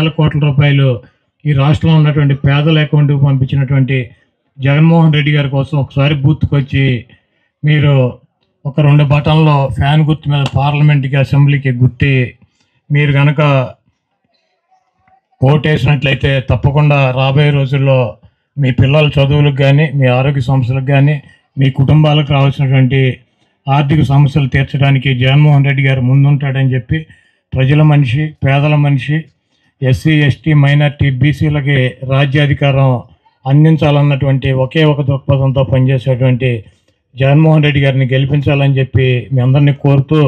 వేల కోట్ల రూపాయలు ఈ రాష్ట్రంలో ఉన్నటువంటి పేదల అకౌంట్కి పంపించినటువంటి జగన్మోహన్ రెడ్డి గారి కోసం ఒకసారి బూత్తుకొచ్చి మీరు ఒక 2 బటన్లో ఫ్యాన్ గుర్తు మీద పార్లమెంట్కి అసెంబ్లీకి గుర్తి మీరు కనుక ఓటేసినట్లయితే తప్పకుండా రాబోయే రోజుల్లో మీ పిల్లల చదువులకు కానీ మీ ఆరోగ్య సమస్యలకు కానీ మీ కుటుంబాలకు రావాల్సినటువంటి ఆర్థిక సమస్యలు తీర్చడానికి జగన్మోహన్ రెడ్డి గారు ముందుంటాడని చెప్పి ప్రజల మనిషి, పేదల మనిషి, ఎస్సీ ఎస్టీ మైనార్టీ బీసీలకి రాజ్యాధికారం అందించాలన్నటువంటి ఒకే ఒక దృక్పథంతో పనిచేసేటువంటి జగన్మోహన్ రెడ్డి గారిని గెలిపించాలని చెప్పి మీ అందరినీ కోరుతూ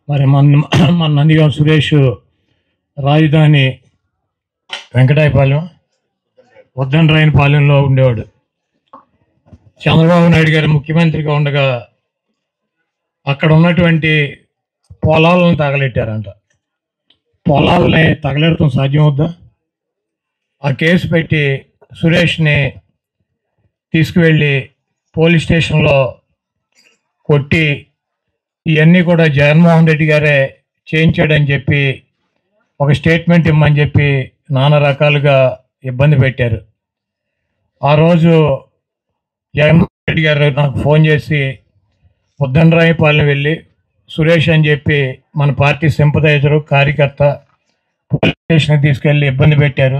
మరి మన నందిగాం సురేష్ రాజధాని వెంకటాయపాలెం ఉద్దండరాయనపాలెంలో ఉండేవాడు. చంద్రబాబు నాయుడు గారు ముఖ్యమంత్రిగా ఉండగా అక్కడ ఉన్నటువంటి పొలాలను తగలెట్టారంట. పొలాలని తగలెడటం సాధ్యమవుద్దా? ఆ కేసు పెట్టి సురేష్ని తీసుకువెళ్ళి పోలీస్ స్టేషన్లో కొట్టి ఇవన్నీ కూడా జగన్మోహన్ రెడ్డి గారే చేయించాడని చెప్పి ఒక స్టేట్మెంట్ ఇమ్మని చెప్పి నానా రకాలుగా ఇబ్బంది పెట్టారు. ఆ రోజు జగన్మోహన్ రెడ్డి గారు నాకు ఫోన్ చేసి ఉద్దండరాయపాలెం వెళ్ళి సురేష్ అని చెప్పి మన పార్టీ సింపథైజరు కార్యకర్త పోలీస్ స్టేషన్కి తీసుకెళ్ళి ఇబ్బంది పెట్టారు,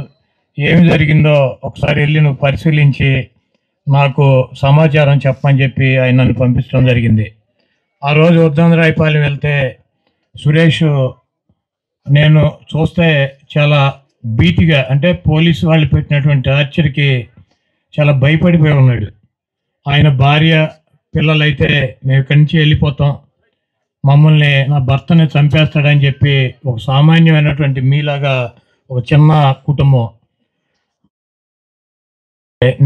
ఏమి జరిగిందో ఒకసారి వెళ్ళి నువ్వు పరిశీలించి నాకు సమాచారం చెప్పమని చెప్పి ఆయన నన్ను పంపించడం జరిగింది. ఆ రోజు ఉద్దండరాయపాలెం వెళ్తే సురేష్ నేను చూస్తే చాలా భీతిగా, అంటే పోలీసు వాళ్ళు పెట్టినటువంటి టార్చర్కి చాలా భయపడిపోయి ఉన్నాడు. ఆయన భార్య పిల్లలైతే మేము ఇక్కడి నుంచి వెళ్ళిపోతాం, మమ్మల్ని నా భర్తని చంపేస్తాడని చెప్పి ఒక సామాన్యమైనటువంటి మీలాగా ఒక చిన్న కుటుంబం.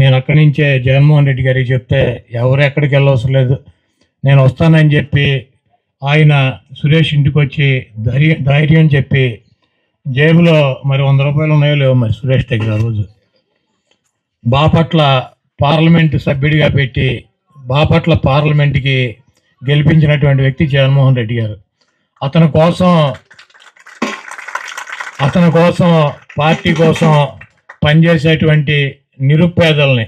నేను అక్కడి నుంచే జగన్మోహన్ రెడ్డి గారికి చెప్తే ఎవరు ఎక్కడికి వెళ్ళవసరం లేదు, నేను వస్తానని చెప్పి ఆయన సురేష్ ఇంటికి వచ్చి ధైర్యం చెప్పి జేబులో మరి 100 రూపాయలు ఉన్నాయో లేవో మరి సురేష్ దగ్గర ఆ రోజు బాపట్ల పార్లమెంటు సభ్యుడిగా పెట్టి బాపట్ల పార్లమెంట్కి గెలిపించినటువంటి వ్యక్తి జగన్మోహన్ రెడ్డి గారు. అతని కోసం పార్టీ కోసం పనిచేసేటువంటి నిరుపేదల్ని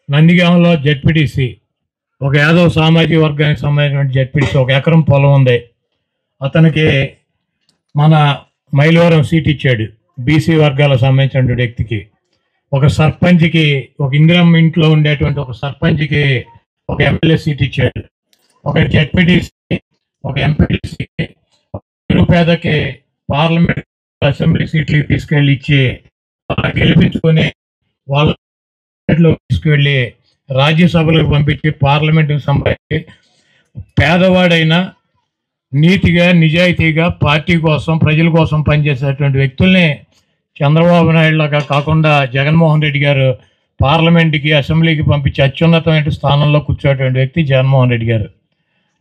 నందిగాంలో జెడ్పీటీసీ ఒక యాదవ్ సామాజిక వర్గానికి సంబంధించినటువంటి జెడ్పీటీసీ 1 ఎకరం పొలం ఉంది, అతనికి మన మైలవరం సీట్ ఇచ్చాడు. బీసీ వర్గాలకు సంబంధించినటువంటి వ్యక్తికి ఒక సర్పంచ్కి, ఒక ఇందిరమ్మ ఇంట్లో ఉండేటువంటి ఒక సర్పంచ్కి ఒక ఎమ్మెల్యే సీట్ ఇచ్చాడు, ఒక జెడ్పీటీసీ, ఒక ఎంపీటీసీకి, నిరుపేదకి పార్లమెంట్ అసెంబ్లీ సీట్లకి తీసుకెళ్ళి ఇచ్చి గెలిపించుకొని వాళ్ళ తీసుకువెళ్ళి రాజ్యసభలకు పంపించి పార్లమెంటుకు సంబంధించి పేదవాడైనా నీతిగా నిజాయితీగా పార్టీ కోసం ప్రజల కోసం పనిచేసేటువంటి వ్యక్తుల్ని చంద్రబాబు నాయుడులాగా కాకుండా జగన్మోహన్ రెడ్డి గారు పార్లమెంట్కి అసెంబ్లీకి పంపించి అత్యున్నతమైన స్థానంలో కూర్చోటువంటి వ్యక్తి జగన్మోహన్ రెడ్డి గారు.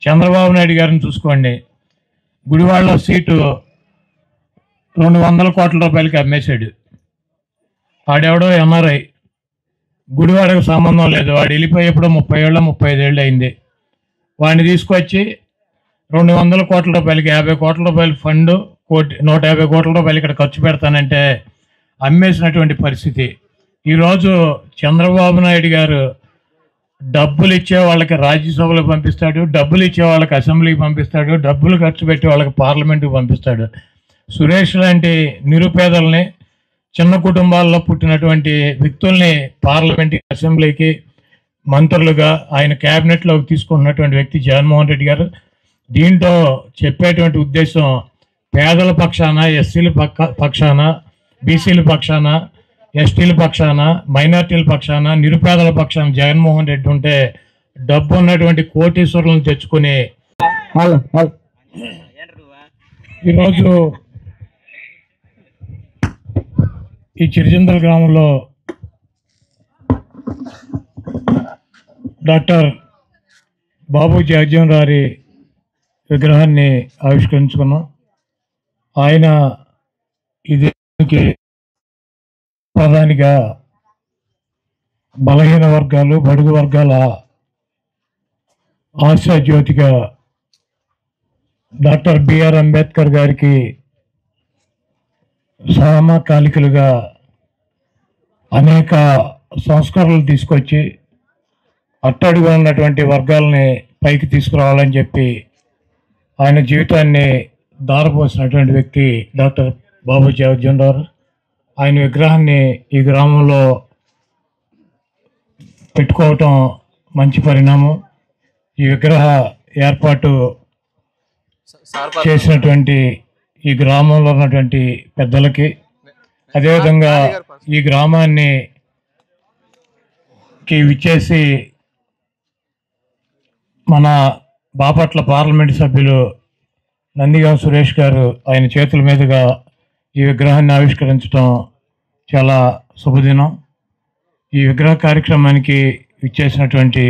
చంద్రబాబు నాయుడు గారిని చూసుకోండి, గుడివాడలో సీటు 200 కోట్ల రూపాయలకి అమ్మేశాడు. వాడెవడో ఎన్ఆర్ఐ, గుడివాడకు సంబంధం లేదు, వాడు వెళ్ళిపోయేప్పుడు 30 ఏళ్ళు 35 ఏళ్ళు అయింది. వాడిని తీసుకొచ్చి 200 కోట్ల రూపాయలకి 50 కోట్ల రూపాయల ఫండ్ 150 కోట్ల రూపాయలు ఇక్కడ ఖర్చు పెడతానంటే అమ్మేసినటువంటి పరిస్థితి. ఈరోజు చంద్రబాబు నాయుడు గారు డబ్బులు ఇచ్చే వాళ్ళకి రాజ్యసభలో పంపిస్తాడు, డబ్బులు ఇచ్చే వాళ్ళకి అసెంబ్లీకి పంపిస్తాడు, డబ్బులు ఖర్చు పెట్టే వాళ్ళకి పార్లమెంటుకి పంపిస్తాడు. సురేష్ లాంటి నిరుపేదల్ని, చిన్న కుటుంబాల్లో పుట్టినటువంటి వ్యక్తుల్ని పార్లమెంట్కి అసెంబ్లీకి మంత్రులుగా ఆయన క్యాబినెట్లోకి తీసుకుంటున్నటువంటి వ్యక్తి జగన్మోహన్ రెడ్డి గారు. దీంట్లో చెప్పేటువంటి ఉద్దేశం పేదల పక్షాన, ఎస్సీల పక్షాన, బీసీల పక్షాన, ఎస్టీల పక్షాన, మైనార్టీల పక్షాన, నిరుపేదల పక్షాన జగన్మోహన్ రెడ్డి ఉంటే డబ్బు ఉన్నటువంటి కోటీశ్వరులను తెచ్చుకొని ఈరోజు ఈ చిరుచింతల గ్రామంలో డాక్టర్ బాబు జగజ్జీవన్ రావు విగ్రహాన్ని ఆవిష్కరించుకున్నాం. ఆయన ఇది ప్రధానిగా బలహీన వర్గాలు, బడుగు వర్గాల ఆశాజ్యోతిగా డాక్టర్ బిఆర్ అంబేద్కర్ గారికి సమకాలికులుగా అనేక సంస్కరణలు తీసుకొచ్చి అట్టడుగున ఉన్నటువంటి వర్గాలని పైకి తీసుకురావాలని చెప్పి ఆయన జీవితాన్ని దారపోసినటువంటి వ్యక్తి డాక్టర్ బాబు జగజ్జీవన్ రావు. ఆయన విగ్రహాన్ని ఈ గ్రామంలో పెట్టుకోవటం మంచి పరిణామం. ఈ విగ్రహ ఏర్పాటు చేసినటువంటి ఈ గ్రామంలో ఉన్నటువంటి పెద్దలకి, అదేవిధంగా ఈ గ్రామాన్ని విచ్చేసి మన బాపట్ల పార్లమెంటు సభ్యులు నందిగాం సురేష్ గారు ఆయన చేతుల మీదుగా ఈ విగ్రహాన్ని ఆవిష్కరించడం చాలా శుభదినం. ఈ విగ్రహ కార్యక్రమానికి విచ్చేసినటువంటి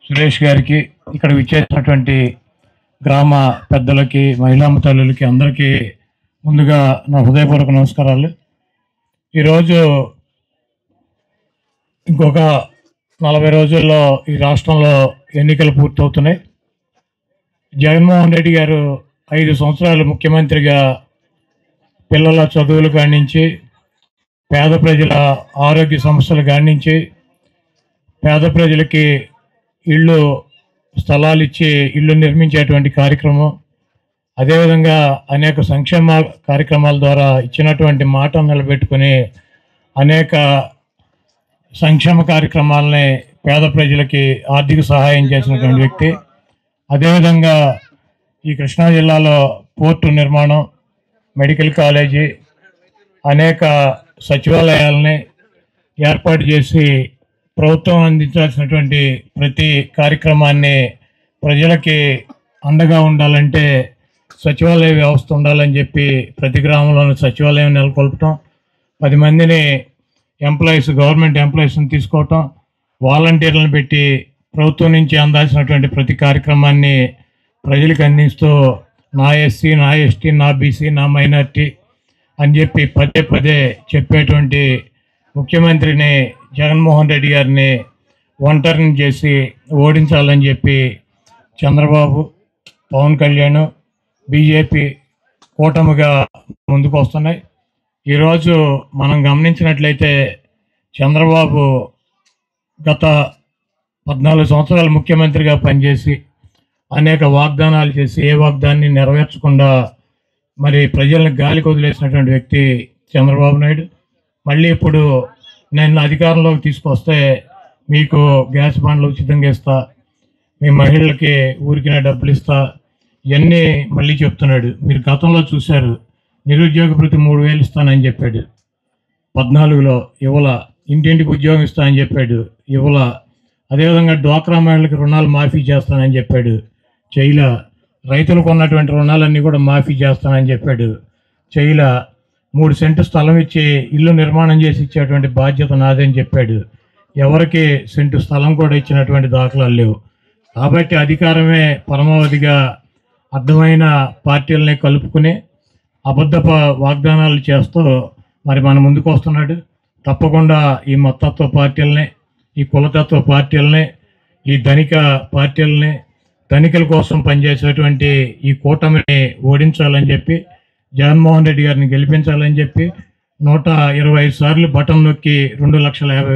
సురేష్ గారికి, ఇక్కడ విచ్చేసినటువంటి గ్రామ పెద్దలకి, మహిళా తల్లులకి అందరికీ ముందుగా నా హృదయపూర్వక నమస్కారాలు. ఈరోజు ఇంకొక 40 రోజుల్లో ఈ రాష్ట్రంలో ఎన్నికలు పూర్తవుతున్నాయి. జగన్మోహన్ రెడ్డి గారు 5 సంవత్సరాలు ముఖ్యమంత్రిగా పిల్లల చదువులు కానించి, పేద ప్రజల ఆరోగ్య సమస్యలు కానించి, పేద ప్రజలకి ఇళ్ళు స్థలాలు ఇచ్చి ఇళ్ళు నిర్మించేటువంటి కార్యక్రమం, అదేవిధంగా అనేక సంక్షేమ కార్యక్రమాల ద్వారా ఇచ్చినటువంటి మాటను నిలబెట్టుకుని అనేక సంక్షేమ కార్యక్రమాలని పేద ప్రజలకి ఆర్థిక సహాయం చేసినటువంటి వ్యక్తి. అదేవిధంగా ఈ కృష్ణా జిల్లాలో పోర్టు నిర్మాణం, మెడికల్ కాలేజీ, అనేక సచివాలయాలని ఏర్పాటు చేసి ప్రభుత్వం అందించాల్సినటువంటి ప్రతి కార్యక్రమాన్ని ప్రజలకి అండగా ఉండాలంటే సచివాలయ వ్యవస్థ ఉండాలని చెప్పి ప్రతి గ్రామంలోనూ సచివాలయం నెలకొల్పటం, 10 మందిని ఎంప్లాయీస్, గవర్నమెంట్ ఎంప్లాయీస్ని తీసుకోవటం, వాలంటీర్లను పెట్టి ప్రభుత్వం నుంచి అందాల్సినటువంటి ప్రతి కార్యక్రమాన్ని ప్రజలకు అందిస్తూ నా ఎస్సీ, నా ఎస్టీ, నా బీసీ, నా మైనార్టీ అని చెప్పి పదే పదే చెప్పేటువంటి ముఖ్యమంత్రిని జగన్మోహన్ రెడ్డి గారిని ఒంటరిని చేసి ఓడించాలని చెప్పి చంద్రబాబు, పవన్ కళ్యాణ్, బీజేపీ కూటమిగా ముందుకు వస్తున్నాయి. ఈరోజు మనం గమనించినట్లయితే చంద్రబాబు గత 14 సంవత్సరాలు ముఖ్యమంత్రిగా పనిచేసి అనేక వాగ్దానాలు చేసి ఏ వాగ్దాన్ని నెరవేర్చకుండా మరి ప్రజలను గాలికి వదిలేసినటువంటి వ్యక్తి చంద్రబాబు నాయుడు. మళ్ళీ ఇప్పుడు నేను అధికారంలోకి తీసుకొస్తే మీకు గ్యాస్ బండ్లు ఉచితంగా ఇస్తా, మీ మహిళలకి ఊరికినే డబ్బులు ఇస్తా, ఇవన్నీ మళ్ళీ చెప్తున్నాడు. మీరు గతంలో చూశారు, నిరుద్యోగ భృతి 3000 ఇస్తానని చెప్పాడు, 14లో ఇవ్వల. ఇంటింటికి ఉద్యోగం ఇస్తానని చెప్పాడు, ఇవ్వల. అదేవిధంగా డ్వాక్రా మహిళలకు రుణాలు మాఫీ చేస్తానని చెప్పాడు, చేయలా. రైతులకు ఉన్నటువంటి రుణాలన్నీ కూడా మాఫీ చేస్తానని చెప్పాడు, చేయలా. 3 సెంటు స్థలం ఇచ్చి ఇల్లు నిర్మాణం చేసి ఇచ్చేటువంటి బాధ్యత నాదని చెప్పాడు. ఎవరికి సెంటు స్థలం కూడా ఇచ్చినటువంటి దాఖలాలు లేవు. కాబట్టి అధికారమే పరమావధిగా అర్థమైన పార్టీలని కలుపుకుని అబద్ధ వాగ్దానాలు చేస్తూ మరి మన ముందుకు వస్తున్నాడు. తప్పకుండా ఈ మతత్వ పార్టీలని, ఈ కులతత్వ పార్టీలని, ఈ ధనిక పార్టీలని, ధనికుల కోసం పనిచేసేటువంటి ఈ కూటమిని ఓడించాలని చెప్పి, జగన్మోహన్ రెడ్డి గారిని గెలిపించాలని చెప్పి 125 సార్లు బటన్ నొక్కి 2,50,000